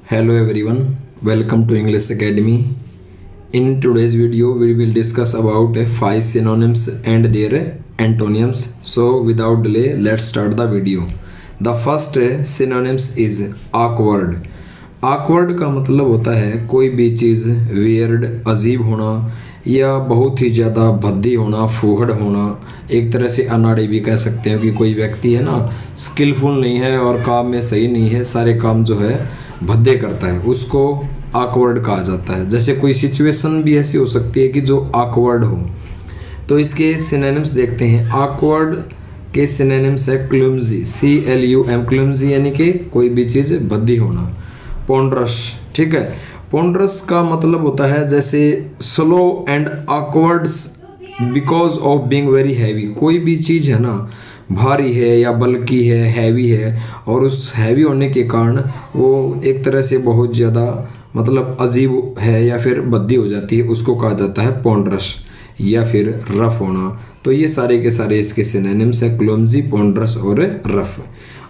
Hello everyone, welcome to English Academy. In today's video, we will discuss about 5 synonyms and their antonyms. So without delay, let's start the video. The first synonyms is awkward. Awkward का मतलब होता है कोई भी चीज़ weird, अजीब होना या बहुत ही ज़्यादा भद्दी होना, फूहड़ होना। एक तरह से अनाड़ी भी कह सकते हैं कि कोई व्यक्ति है ना, स्किलफुल नहीं है और काम में सही नहीं है, सारे काम जो है भद्दे करता है, उसको awkward कहा जाता है। जैसे कोई सिचुएशन भी ऐसी हो सकती है कि जो awkward हो। तो इसके सिनोनिम्स देखते हैं। awkward के सिनोनिम्स है क्लमजी, CLUM, क्लमजी यानी कि कोई भी चीज़ भद्दी होना। पोंड्रस, ठीक है, पोंड्रस का मतलब होता है जैसे slow and awkward because of being very heavy. कोई भी चीज़ है ना, भारी है या बल्कि है, हैवी है, और उस हैवी होने के कारण वो एक तरह से बहुत ज़्यादा मतलब अजीब है या फिर भद्दी हो जाती है, उसको कहा जाता है पोंड्रस या फिर रफ होना। तो ये सारे के सारे इसके सिनोनिम्स हैं, क्लमजी, पोंड्रस और रफ।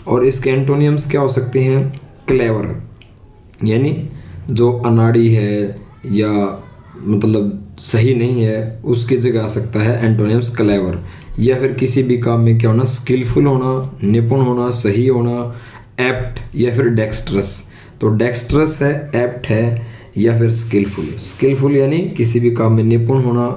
और इसके एंटोनियम्स क्या हो सकते हैं? क्लेवर यानी जो अनाड़ी है या मतलब सही नहीं है, उसकी जगह आ सकता है एंटोनिम्स क्लेवर। या फिर किसी भी काम में क्या होना? स्किलफुल होना, निपुण होना, सही होना, एप्ट या फिर डेक्स्ट्रस। तो डेक्स्ट्रस है, एप्ट है या फिर स्किलफुल। स्किलफुल यानी किसी भी काम में निपुण होना,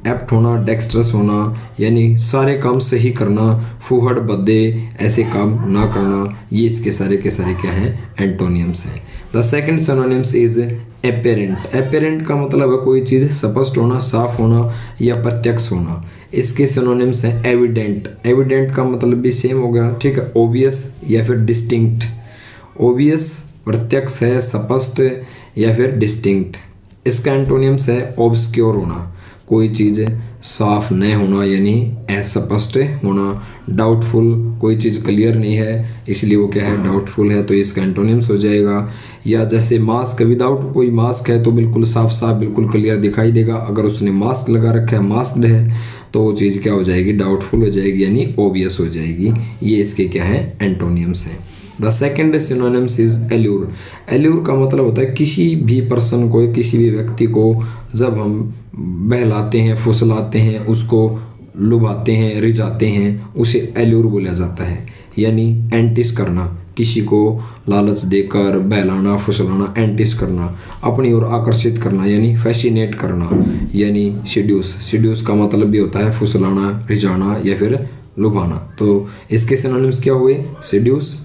एप्ट होना, डेक्स्ट्रस होना यानी सारे काम सही करना, फूहड़ बद्दे ऐसे काम ना करना। ये इसके सारे के सारे क्या हैं? एंटोनियम्स हैं। The second synonyms is apparent. Apparent का मतलब है कोई चीज़ स्पष्ट होना, साफ होना या प्रत्यक्ष होना। इसके सिनोनिम्स हैं एविडेंट। एविडेंट का मतलब भी सेम हो गया, ठीक है, ओबियस या फिर डिस्टिंक्ट। ओबियस प्रत्यक्ष है, स्पष्ट या फिर डिस्टिंक्ट। इसका एंटोनियम्स है ऑब्सक्योर होना, कोई चीज़ साफ न होना यानी अस्पष्ट होना। डाउटफुल, कोई चीज़ क्लियर नहीं है इसलिए वो क्या है? डाउटफुल है, तो इसका एंटोनिम्स हो जाएगा। या जैसे मास्क, विदाउट कोई मास्क है तो बिल्कुल साफ साफ बिल्कुल क्लियर दिखाई देगा, अगर उसने मास्क लगा रखा है, मास्क्ड है, तो वो चीज़ क्या हो जाएगी? डाउटफुल हो जाएगी यानी ओबियस हो जाएगी। ये इसके क्या है? एंटोनियम्स हैं। The second synonyms is allure. Allure का मतलब होता है किसी भी पर्सन को, किसी भी व्यक्ति को जब हम बहलाते हैं, फुसलाते हैं, उसको लुभाते हैं, रिझाते हैं, उसे एल्यूर बोला जाता है। यानी एंटिस करना, किसी को लालच देकर बहलाना, फुसलाना, एंटिस करना, अपनी ओर आकर्षित करना यानी फैसिनेट करना। यानी सिड्यूस, सिड्यूस का मतलब भी होता है फुसलाना, रिझाना या फिर लुभाना। तो इसके सिनोनिम्स क्या हुए? सिड्यूस,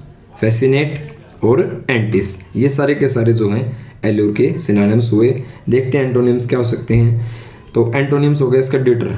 फैसिनेट और एंटिस। ये सारे के सारे जो हैं एल्यूर के सिनोनिम्स हुए। देखते हैं एंटोनिम्स क्या हो सकते हैं। तो एंटोनिम्स हो गया इसका डिटर,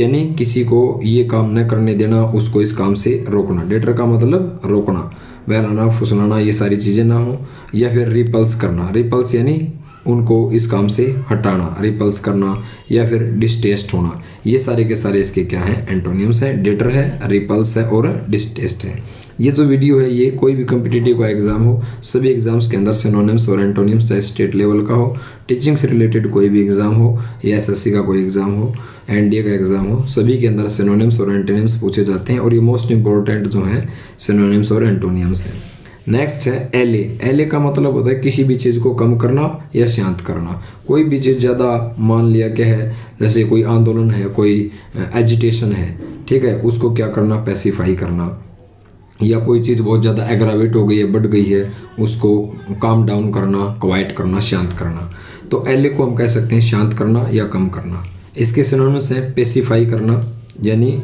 यानी किसी को ये काम न करने देना, उसको इस काम से रोकना। डिटर का मतलब रोकना, बहलाना, फुसलाना, ये सारी चीज़ें ना हो। या फिर रिपल्स करना, रिपल्स यानी उनको इस काम से हटाना, रिपल्स करना या फिर डिस्टेस्ट होना। ये सारे के सारे इसके क्या हैं? एंटोनियम्स हैं। डिटर है, रिपल्स है और डिस्टेस्ट है। ये जो वीडियो है ये कोई भी कम्पिटिटिव का एग्जाम हो, सभी एग्जाम्स के अंदर सिनोनिम्स और एंटोनिम्स, चाहे स्टेट लेवल का हो, टीचिंग से रिलेटेड कोई भी एग्जाम हो, या SSC का कोई एग्जाम हो, NDA का एग्जाम हो, सभी के अंदर सिनोनिम्स और एंटोनिम्स पूछे जाते हैं। और ये मोस्ट इंपॉर्टेंट जो है सिनोनिम्स और एंटोनिम्स हैं। नेक्स्ट है एले। एले का मतलब होता है किसी भी चीज़ को कम करना या शांत करना। कोई भी चीज़ ज़्यादा मान लिया क्या है, जैसे कोई आंदोलन है, कोई एजिटेशन है, ठीक है, उसको क्या करना? पैसिफाई करना। या कोई चीज़ बहुत ज़्यादा एग्रावेट हो गई है, बढ़ गई है, उसको काम डाउन करना, क्वाइट करना, शांत करना। तो एले को हम कह सकते हैं शांत करना या कम करना। इसके सिनोनिम्स हैं पेसिफाई करना यानी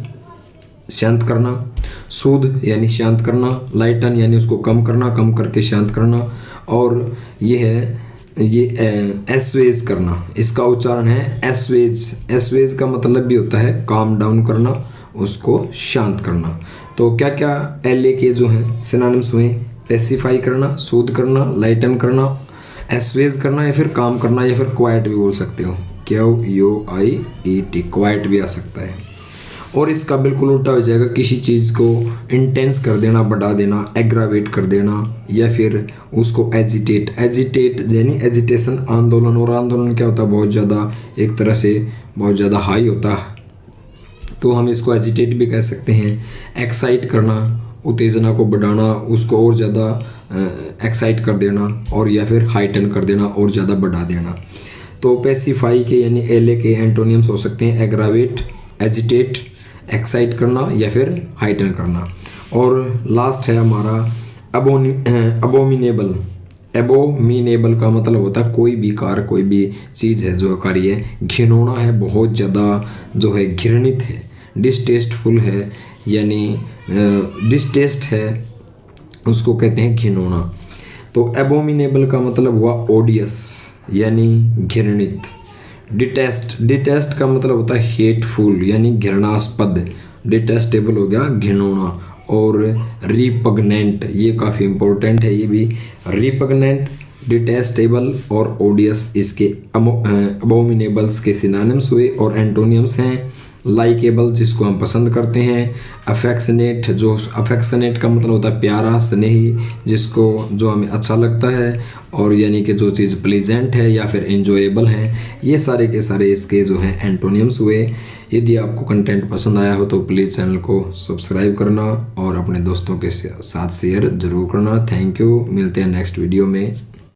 शांत करना, सूद यानी शांत करना, लाइटन यानी उसको कम करना, कम करके शांत करना, और ये है एस्वेज करना। इसका उच्चारण है एस्वेज। एस्वेज का मतलब भी होता है काम डाउन करना, उसको शांत करना। तो क्या क्या एल के जो हैं सिनोनिम्स हुए? पेसिफाई करना, सूद करना, लाइटन करना, एस्वेज करना या फिर काम करना या फिर क्वाइट भी बोल सकते हो, QUIET, क्वाइट भी आ सकता है। और इसका बिल्कुल उल्टा हो जाएगा, किसी चीज़ को इंटेंस कर देना, बढ़ा देना, एग्रावेट कर देना या फिर उसको एजिटेट। एजिटेट यानी एजिटेशन, आंदोलन। और आंदोलन क्या होता है? बहुत ज़्यादा, एक तरह से बहुत ज़्यादा हाई होता है, तो हम इसको एजिटेट भी कह सकते हैं। एक्साइट करना, उत्तेजना को बढ़ाना, उसको और ज़्यादा एक्साइट कर देना और या फिर हाइटन कर देना और ज़्यादा बढ़ा देना। तो पेसिफाई के यानी एले के एंटोनियम्स हो सकते हैं एग्रावेट, एजिटेट, एक्साइट करना या फिर हाइटन करना। और लास्ट है हमारा अबोमिनेबल। एबोमिनेबल का मतलब होता है कोई भी कार्य, कोई भी चीज़ है जो कार्य है घिनौना है, बहुत ज़्यादा जो है घृणित है, डिसटेस्टफुल है, यानी डिसटेस्ट है, उसको कहते हैं घिनौना। तो एबोमिनेबल का मतलब हुआ ओडियस यानी घृणित। डिटेस्ट का मतलब होता है हेटफुल यानी घृणास्पद, डिटेस्टेबल हो गया घिनौना। और रिपग्नेंट, ये काफ़ी इंपॉर्टेंट है, ये भी रिपग्नेंट, डिटेस्टेबल और ओडियस इसके अबोमिनेबल्स के सिनोनिम्स हुए। और एंटोनियम्स हैं लाइकेबल जिसको हम पसंद करते हैं, अफेक्शनेट, जो अफेक्शनेट का मतलब होता है प्यारा, स्नेही, जिसको जो हमें अच्छा लगता है, और यानी कि जो चीज़ प्लीजेंट है या फिर एंजॉयबल है। ये सारे के सारे इसके जो हैं एंटोनियम्स हुए। यदि आपको कंटेंट पसंद आया हो तो प्लीज़ चैनल को सब्सक्राइब करना और अपने दोस्तों के साथ शेयर ज़रूर करना। थैंक यू, मिलते हैं नेक्स्ट वीडियो में।